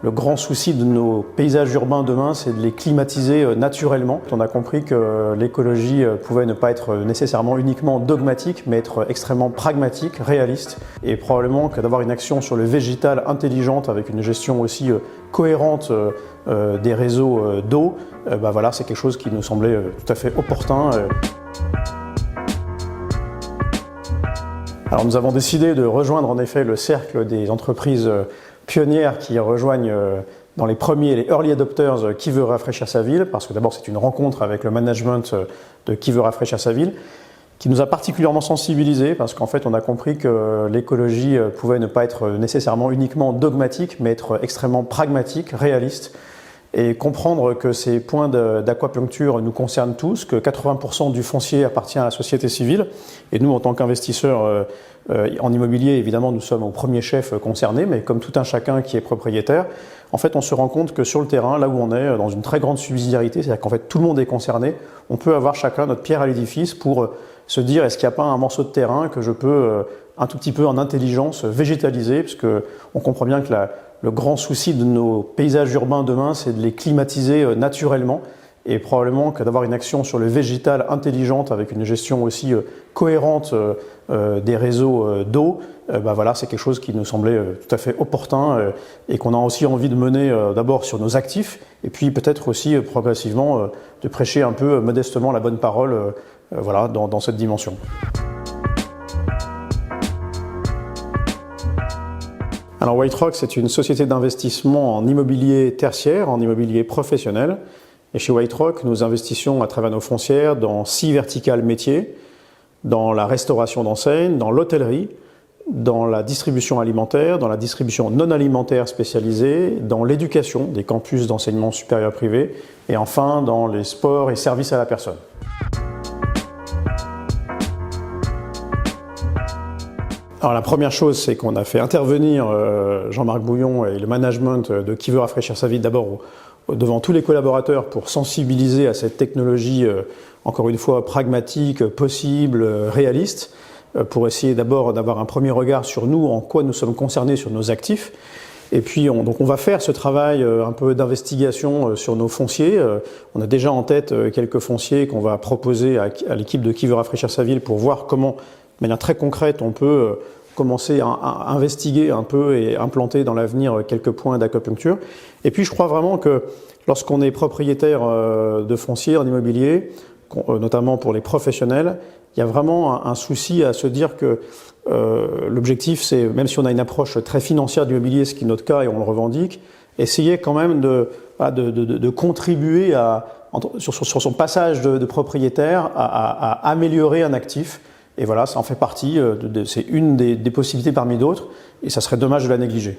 Le grand souci de nos paysages urbains demain, c'est de les climatiser naturellement. On a compris que l'écologie pouvait ne pas être nécessairement uniquement dogmatique, mais être extrêmement pragmatique, réaliste. Et probablement que d'avoir une action sur le végétal intelligente avec une gestion aussi cohérente des réseaux d'eau, voilà, c'est quelque chose qui nous semblait tout à fait opportun. Alors nous avons décidé de rejoindre en effet le cercle des entreprises pionnières qui rejoignent dans les premiers, les early adopters, Qui veut rafraîchir sa ville, parce que d'abord c'est une rencontre avec le management de Qui veut rafraîchir sa ville, qui nous a particulièrement sensibilisés, parce qu'en fait on a compris que l'écologie pouvait ne pas être nécessairement uniquement dogmatique, mais être extrêmement pragmatique, réaliste, et comprendre que ces points d'aquapuncture nous concernent tous, que 80% du foncier appartient à la société civile, et nous en tant qu'investisseurs en immobilier, évidemment nous sommes au premier chef concernés, mais comme tout un chacun qui est propriétaire, en fait on se rend compte que sur le terrain, là où on est, dans une très grande subsidiarité, c'est-à-dire qu'en fait tout le monde est concerné, on peut avoir chacun notre pierre à l'édifice pour se dire est-ce qu'il n'y a pas un morceau de terrain que je peux un tout petit peu en intelligence végétaliser, parce que on comprend bien que le grand souci de nos paysages urbains demain, c'est de les climatiser naturellement, et probablement que d'avoir une action sur le végétal intelligente avec une gestion aussi cohérente des réseaux d'eau, voilà, c'est quelque chose qui nous semblait tout à fait opportun et qu'on a aussi envie de mener d'abord sur nos actifs, et puis peut-être aussi progressivement de prêcher un peu modestement la bonne parole voilà, dans cette dimension. Alors White Rock, c'est une société d'investissement en immobilier tertiaire, en immobilier professionnel. Et chez White Rock, nous investissons à travers nos foncières dans 6 verticales métiers, dans la restauration d'enseignes, dans l'hôtellerie, dans la distribution alimentaire, dans la distribution non alimentaire spécialisée, dans l'éducation, des campus d'enseignement supérieur privé, et enfin dans les sports et services à la personne. Alors la première chose, c'est qu'on a fait intervenir Jean-Marc Bouillon et le management de Qui veut rafraîchir sa ville d'abord devant tous les collaborateurs pour sensibiliser à cette technologie, encore une fois, pragmatique, possible, réaliste, pour essayer d'abord d'avoir un premier regard sur nous, en quoi nous sommes concernés sur nos actifs. Et puis donc on va faire ce travail un peu d'investigation sur nos fonciers. On a déjà en tête quelques fonciers qu'on va proposer à l'équipe de Qui veut rafraîchir sa ville pour voir comment, de manière très concrète, on peut commencer à investiguer un peu et implanter dans l'avenir quelques points d'aquapuncture. Et puis je crois vraiment que lorsqu'on est propriétaire de foncier en immobilier, notamment pour les professionnels, il y a vraiment un souci à se dire que l'objectif, c'est, même si on a une approche très financière du immobilier, ce qui est notre cas et on le revendique, essayer quand même de contribuer sur son passage de propriétaire à améliorer un actif. Et voilà, ça en fait partie, c'est une des possibilités parmi d'autres, et ça serait dommage de la négliger.